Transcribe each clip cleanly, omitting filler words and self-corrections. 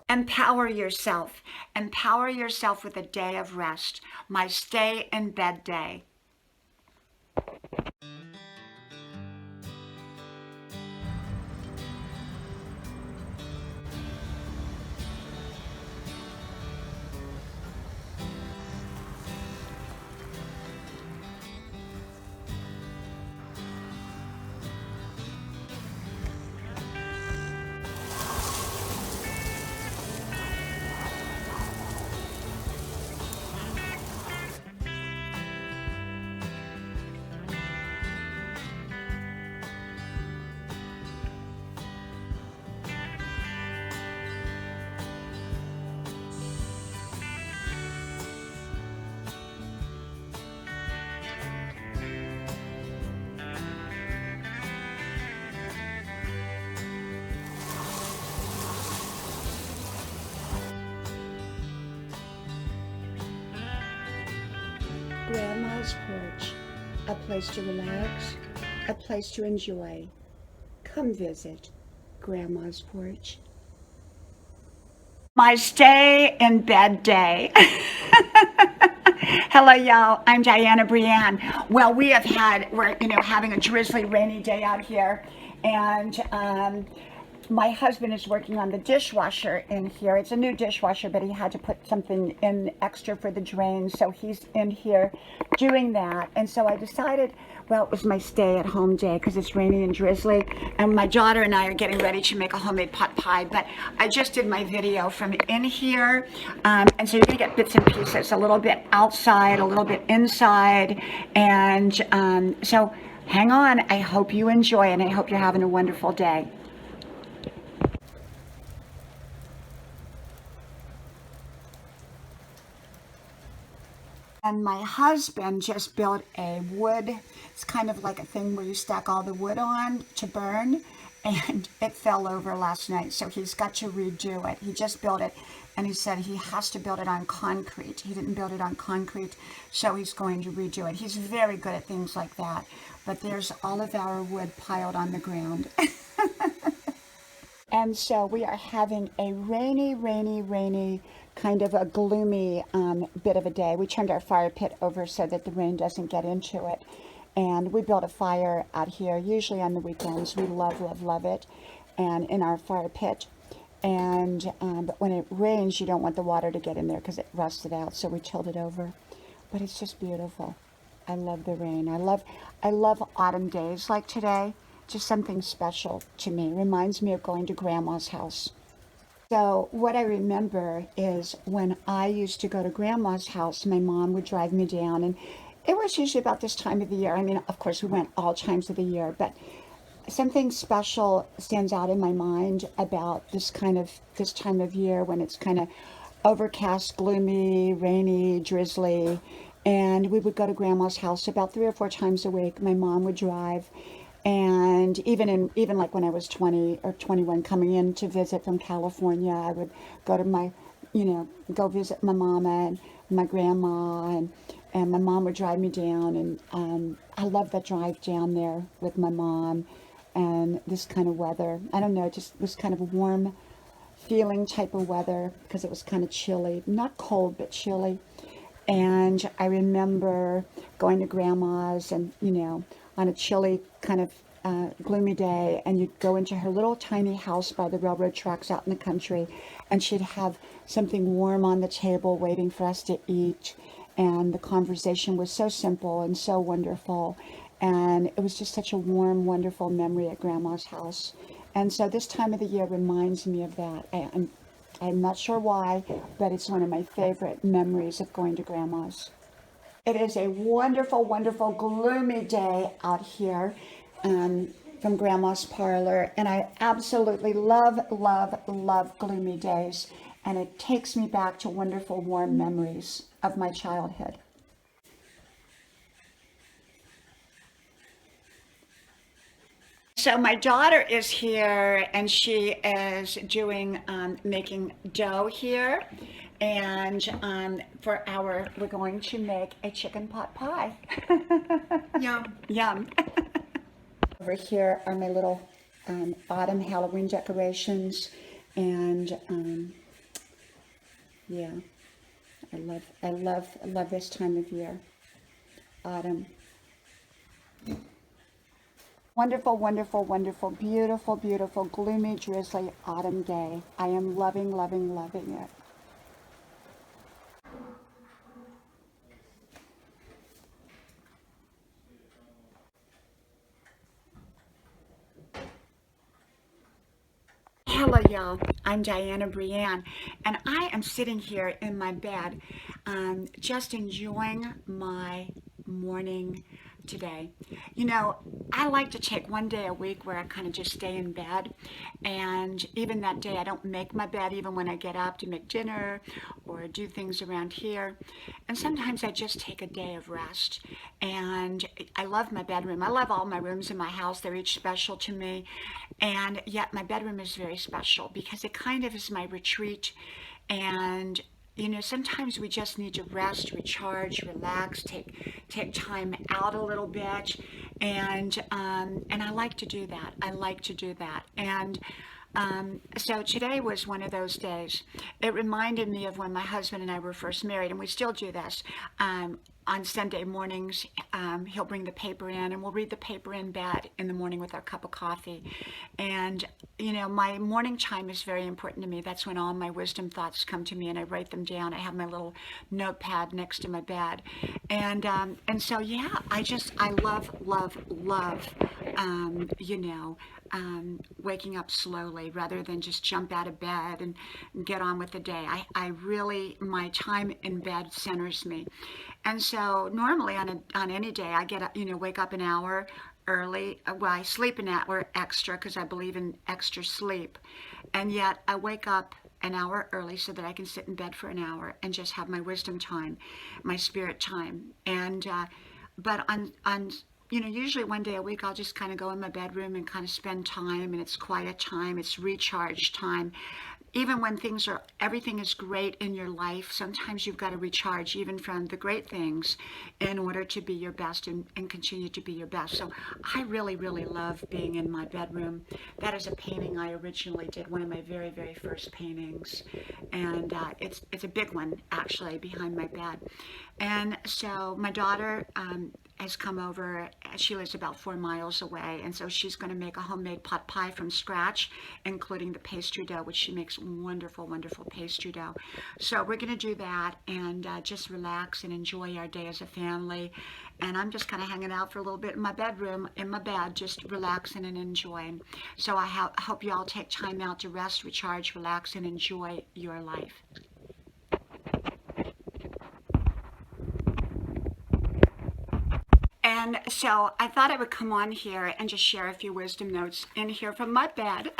Empower yourself. Empower yourself with a day of rest. My stay in bed day. Grandma's porch, a place to relax, a place to enjoy. Come visit Grandma's porch. My stay in bed day. Hello, y'all. I'm Diana Brienne. Well, we're having a drizzly, rainy day out here, and my husband is working on the dishwasher in here. It's a new dishwasher, but he had to put something in extra for the drain, so he's in here doing that. And so I decided, well, it was my stay-at-home day because it's rainy and drizzly, and my daughter and I are getting ready to make a homemade pot pie. But I just did my video from in here, and so you're gonna get bits and pieces, a little bit outside, a little bit inside, and so hang on. I hope you enjoy, and I hope you're having a wonderful day. And my husband just built a wood, it's kind of like a thing where you stack all the wood on to burn, and it fell over last night, so he's got to redo it. He just built it, and he said he has to build it on concrete. He didn't build it on concrete, so he's going to redo it. He's very good at things like that, but there's all of our wood piled on the ground. And so we are having a rainy, kind of a gloomy bit of a day. We turned our fire pit over so that the rain doesn't get into it. And we built a fire out here, usually on the weekends. We love it, and in our fire pit. And but when it rains, you don't want the water to get in there because it rusted out, so we chilled it over. But it's just beautiful. I love the rain. I love autumn days like today. Just something special to me. Reminds me of going to Grandma's house. So what I remember is when I used to go to Grandma's house, my mom would drive me down, and it was usually about this time of the year. I mean, of course, we went all times of the year, but something special stands out in my mind about this time of year when it's kind of overcast, gloomy, rainy, drizzly. And we would go to Grandma's house about 3 or 4 times a week. My mom would drive. And even like when I was 20 or 21 coming in to visit from California, I would go to go visit my mama and my grandma, and my mom would drive me down, and I love that drive down there with my mom and this kind of weather. I don't know, it just was kind of a warm feeling type of weather because it was kind of chilly, not cold, but chilly. And I remember going to Grandma's and, on a chilly kind of gloomy day, and you'd go into her little tiny house by the railroad tracks out in the country, and she'd have something warm on the table waiting for us to eat. And the conversation was so simple and so wonderful. And it was just such a warm, wonderful memory at Grandma's house. And so this time of the year reminds me of that. I'm not sure why, but it's one of my favorite memories of going to Grandma's. It is a wonderful, wonderful, gloomy day out here from Grandma's parlor. And I absolutely love gloomy days. And it takes me back to wonderful, warm memories of my childhood. So my daughter is here, and she is doing making dough here, and we're going to make a chicken pot pie. Yum. Yum. Over here are my little autumn Halloween decorations, and Yeah, I love this time of year, autumn. Wonderful, wonderful, wonderful, beautiful, beautiful, gloomy, drizzly autumn day. I am loving, loving, loving it. Hello, y'all. I'm Diana Brienne, and I am sitting here in my bed, just enjoying my morning today. You know, I like to take one day a week where I kind of just stay in bed, and even that day, I don't make my bed even when I get up to make dinner or do things around here. And sometimes I just take a day of rest. And I love my bedroom. I love all my rooms in my house. They're each special to me. And yet my bedroom is very special because it kind of is my retreat. And sometimes we just need to rest, recharge, relax, take time out a little bit, and I like to do that. I like to do that, and so today was one of those days. It reminded me of when my husband and I were first married, and we still do this. On Sunday mornings, he'll bring the paper in, and we'll read the paper in bed in the morning with our cup of coffee. And, my morning time is very important to me. That's when all my wisdom thoughts come to me, and I write them down. I have my little notepad next to my bed. And so, yeah, I love, love, love, waking up slowly rather than just jump out of bed and get on with the day. I really, my time in bed centers me. And so normally on any day, I get up, wake up an hour early. Well, I sleep an hour extra because I believe in extra sleep. And yet I wake up an hour early so that I can sit in bed for an hour and just have my wisdom time, my spirit time. And but on usually one day a week, I'll just kind of go in my bedroom and kind of spend time, and it's quiet time, it's recharge time. Even when everything is great in your life, sometimes you've got to recharge even from the great things in order to be your best and continue to be your best. So I really, really love being in my bedroom. That is a painting I originally did, one of my very, very first paintings. And it's a big one, actually, behind my bed. And so my daughter has come over. She lives about 4 miles away, and so she's going to make a homemade pot pie from scratch, including the pastry dough, which she makes wonderful, wonderful pastry dough. So we're going to do that and just relax and enjoy our day as a family. And I'm just kind of hanging out for a little bit in my bedroom, in my bed, just relaxing and enjoying. So I hope you all take time out to rest, recharge, relax, and enjoy your life. And so I thought I would come on here and just share a few wisdom notes in here from my bed.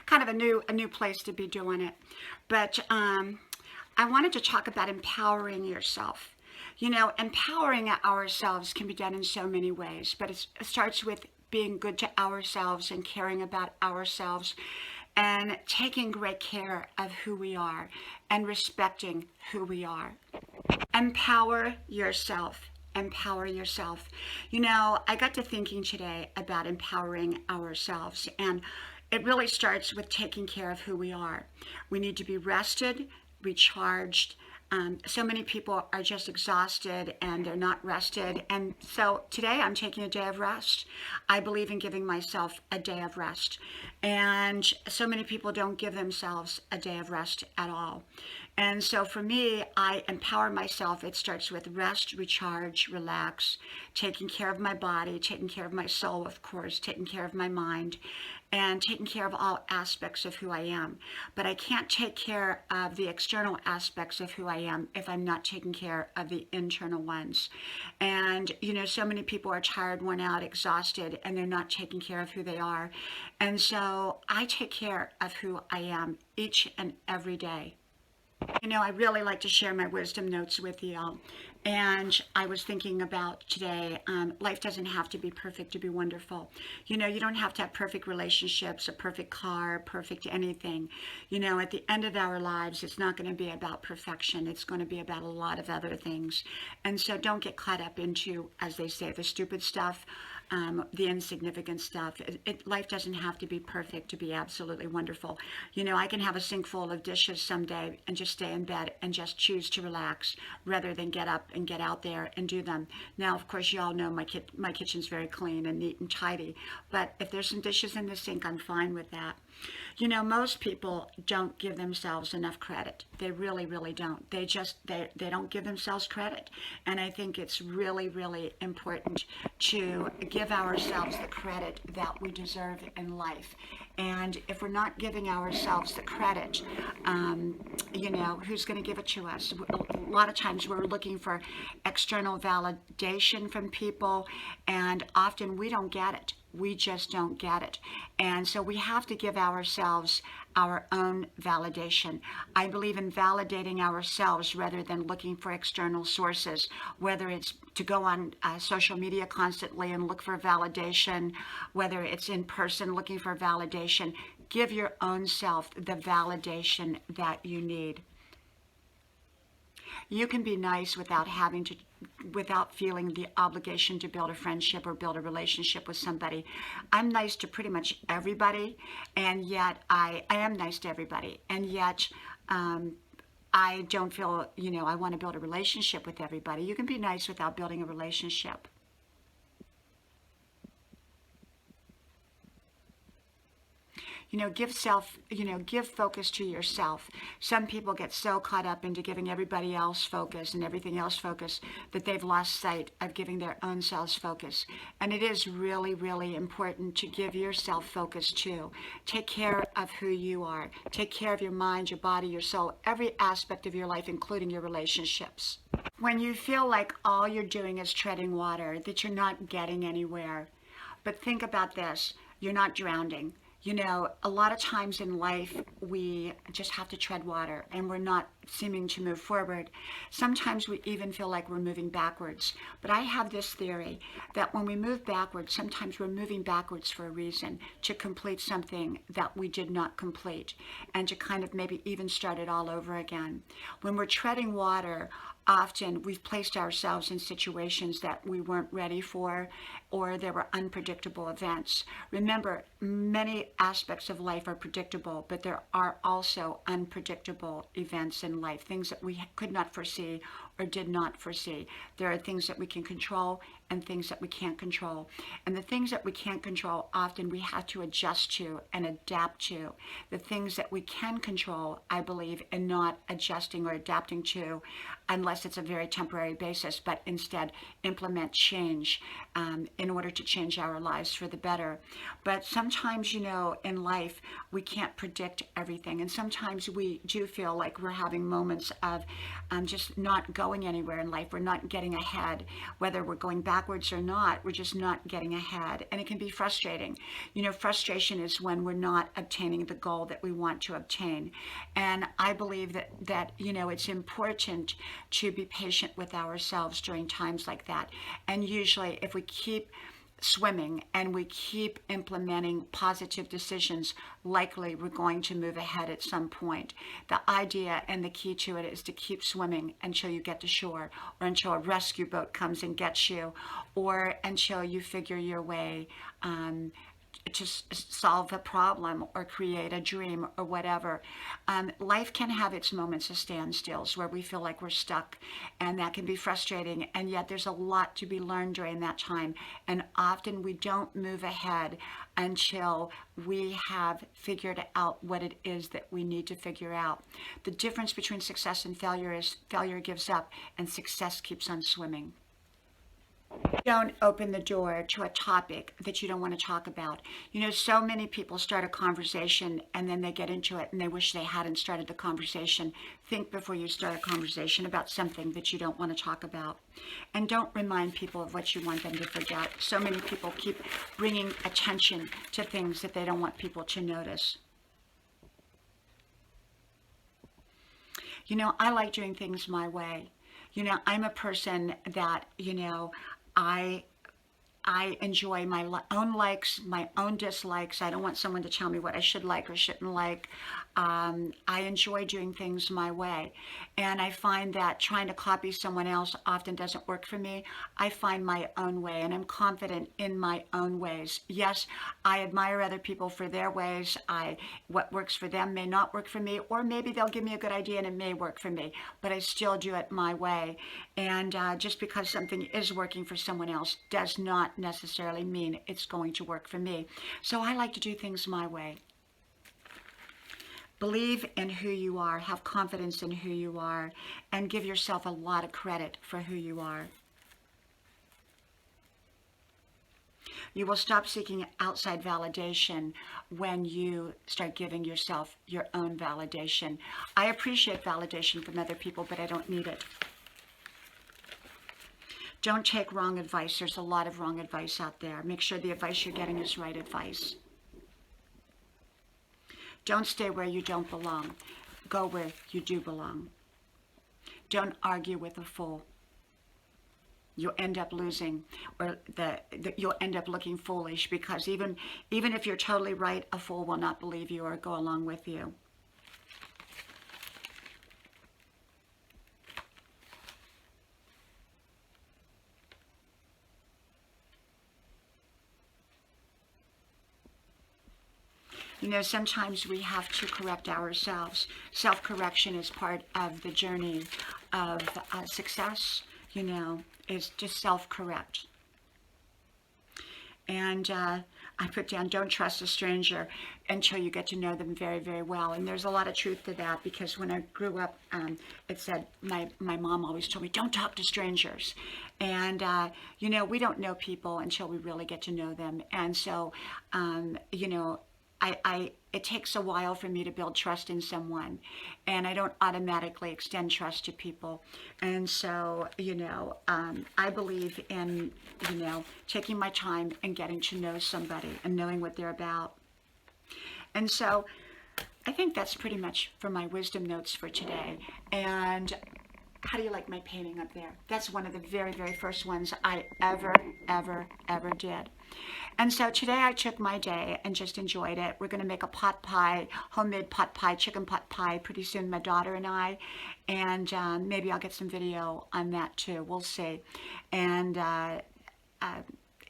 Kind of a new place to be doing it. But I wanted to talk about empowering yourself. Empowering ourselves can be done in so many ways, but it starts with being good to ourselves and caring about ourselves and taking great care of who we are and respecting who we are. Empower yourself. Empower yourself. I got to thinking today about empowering ourselves, and it really starts with taking care of who we are. We need to be rested, recharged. So many people are just exhausted and they're not rested. And so today I'm taking a day of rest. I believe in giving myself a day of rest. And so many people don't give themselves a day of rest at all. And so for me, I empower myself. It starts with rest, recharge, relax, taking care of my body, taking care of my soul, of course, taking care of my mind, and taking care of all aspects of who I am. But I can't take care of the external aspects of who I am if I'm not taking care of the internal ones. And, so many people are tired, worn out, exhausted, and they're not taking care of who they are. And so I take care of who I am each and every day. I really like to share my wisdom notes with you all. And I was thinking about today, life doesn't have to be perfect to be wonderful. You don't have to have perfect relationships, a perfect car, perfect anything. At the end of our lives, it's not going to be about perfection. It's going to be about a lot of other things. And so don't get caught up into, as they say, the stupid stuff. the insignificant stuff. Life doesn't have to be perfect to be absolutely wonderful. You know, I can have a sink full of dishes someday and just stay in bed and just choose to relax rather than get up and get out there and do them. Now, of course, you all know my kitchen's very clean and neat and tidy, but if there's some dishes in the sink, I'm fine with that. You know, most people don't give themselves enough credit. They really, really don't. They don't give themselves credit. And I think it's really, really important to give ourselves the credit that we deserve in life. And if we're not giving ourselves the credit, you know, who's going to give it to us? A lot of times we're looking for external validation from people, and often we don't get it. We just don't get it. And so we have to give ourselves our own validation. I believe in validating ourselves rather than looking for external sources, whether it's to go on social media constantly and look for validation, whether it's in person looking for validation. Give your own self the validation that you need. You can be nice without feeling the obligation to build a friendship or build a relationship with somebody. I'm nice to pretty much everybody, and yet I am nice to everybody, and yet I don't feel, you know, I want to build a relationship with everybody. You can be nice without building a relationship. You know, give focus to yourself. Some people get so caught up into giving everybody else focus and everything else focus that they've lost sight of giving their own selves focus. And it is really, really important to give yourself focus too. Take care of who you are. Take care of your mind, your body, your soul, every aspect of your life, including your relationships. When you feel like all you're doing is treading water, that you're not getting anywhere, but think about this, you're not drowning. You know, a lot of times in life, we just have to tread water and we're not seeming to move forward. Sometimes we even feel like we're moving backwards. But I have this theory that when we move backwards, sometimes we're moving backwards for a reason, to complete something that we did not complete and to kind of maybe even start it all over again. When we're treading water, often we've placed ourselves in situations that we weren't ready for, or there were unpredictable events. Remember, many aspects of life are predictable, but there are also unpredictable events in life, things that we could not foresee or did not foresee. There are things that we can control and things that we can't control. And the things that we can't control, often we have to adjust to and adapt to. The things that we can control, I believe, in not adjusting or adapting to, unless it's a very temporary basis, but instead implement change in order to change our lives for the better. But sometimes, you know, in life, we can't predict everything. And sometimes we do feel like we're having moments of just not going anywhere in life. We're not getting ahead. Whether we're going backwards or not, we're just not getting ahead. And it can be frustrating. You know, frustration is when we're not obtaining the goal that we want to obtain. And I believe that you know, it's important to be patient with ourselves during times like that. And usually if we keep swimming and we keep implementing positive decisions, likely we're going to move ahead at some point. The idea and the key to it is to keep swimming until you get to shore, or until a rescue boat comes and gets you, or until you figure your way to solve a problem or create a dream or whatever. Life can have its moments of standstills where we feel like we're stuck, and that can be frustrating, and yet there's a lot to be learned during that time. And often we don't move ahead until we have figured out what it is that we need to figure out. The difference between success and failure is failure gives up and success keeps on swimming. Don't open the door to a topic that you don't want to talk about. You know, so many people start a conversation and then they get into it and they wish they hadn't started the conversation. Think before you start a conversation about something that you don't want to talk about. And don't remind people of what you want them to forget. So many people keep bringing attention to things that they don't want people to notice. You know, I like doing things my way. You know, I'm a person that, you know, I enjoy my own likes, my own dislikes. I don't want someone to tell me what I should like or shouldn't like. I enjoy doing things my way. And I find that trying to copy someone else often doesn't work for me. I find my own way, and I'm confident in my own ways. Yes, I admire other people for their ways. What works for them may not work for me, or maybe they'll give me a good idea and it may work for me, but I still do it my way. And just because something is working for someone else does not necessarily mean it's going to work for me. So I like to do things my way. Believe in who you are, have confidence in who you are, and give yourself a lot of credit for who you are. You will stop seeking outside validation when you start giving yourself your own validation. I appreciate validation from other people, but I don't need it. Don't take wrong advice. There's a lot of wrong advice out there. Make sure the advice you're getting is right advice. Don't stay where you don't belong. Go where you do belong. Don't argue with a fool. You'll end up losing, or you'll end up looking foolish, because even if you're totally right, a fool will not believe you or go along with you. You know, sometimes we have to correct ourselves. Self-correction is part of the journey of success, you know, is just self-correct. And I put down, don't trust a stranger until you get to know them very, very well. And there's a lot of truth to that, because when I grew up, it said, my mom always told me, don't talk to strangers. And, you know, we don't know people until we really get to know them. And so, you know, it takes a while for me to build trust in someone, and I don't automatically extend trust to people. And so, you know, I believe in, you know, taking my time and getting to know somebody and knowing what they're about. And so I think that's pretty much for my wisdom notes for today. And how do you like my painting up there? That's one of the very, very first ones I ever did. And so today I took my day and just enjoyed it. We're going to make a pot pie, homemade pot pie, chicken pot pie pretty soon, my daughter and I. And maybe I'll get some video on that too. We'll see. And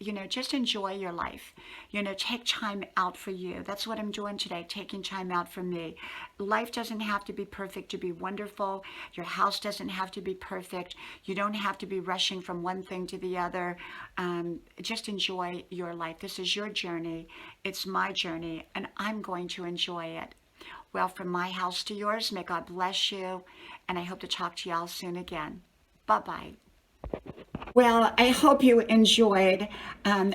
you know, just enjoy your life. You know, take time out for you. That's what I'm doing today, taking time out for me. Life doesn't have to be perfect to be wonderful. Your house doesn't have to be perfect. You don't have to be rushing from one thing to the other. Just enjoy your life. This is your journey. It's my journey, and I'm going to enjoy it. Well, from my house to yours, may God bless you, and I hope to talk to y'all soon again. Bye-bye. Well, I hope you enjoyed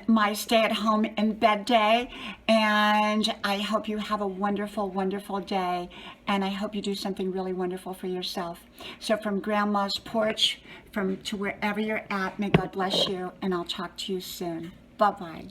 my stay-at-home in bed day, and I hope you have a wonderful, wonderful day, and I hope you do something really wonderful for yourself. So from Grandma's porch, to wherever you're at, may God bless you, and I'll talk to you soon. Bye-bye.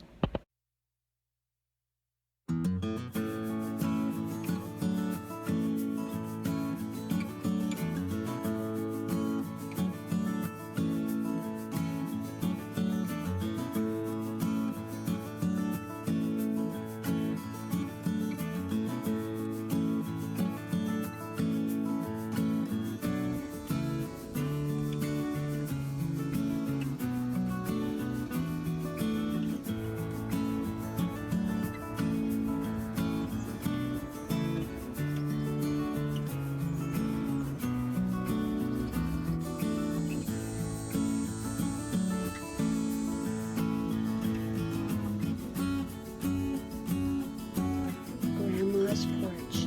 Porch,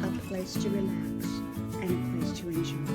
a place to relax and a place to enjoy.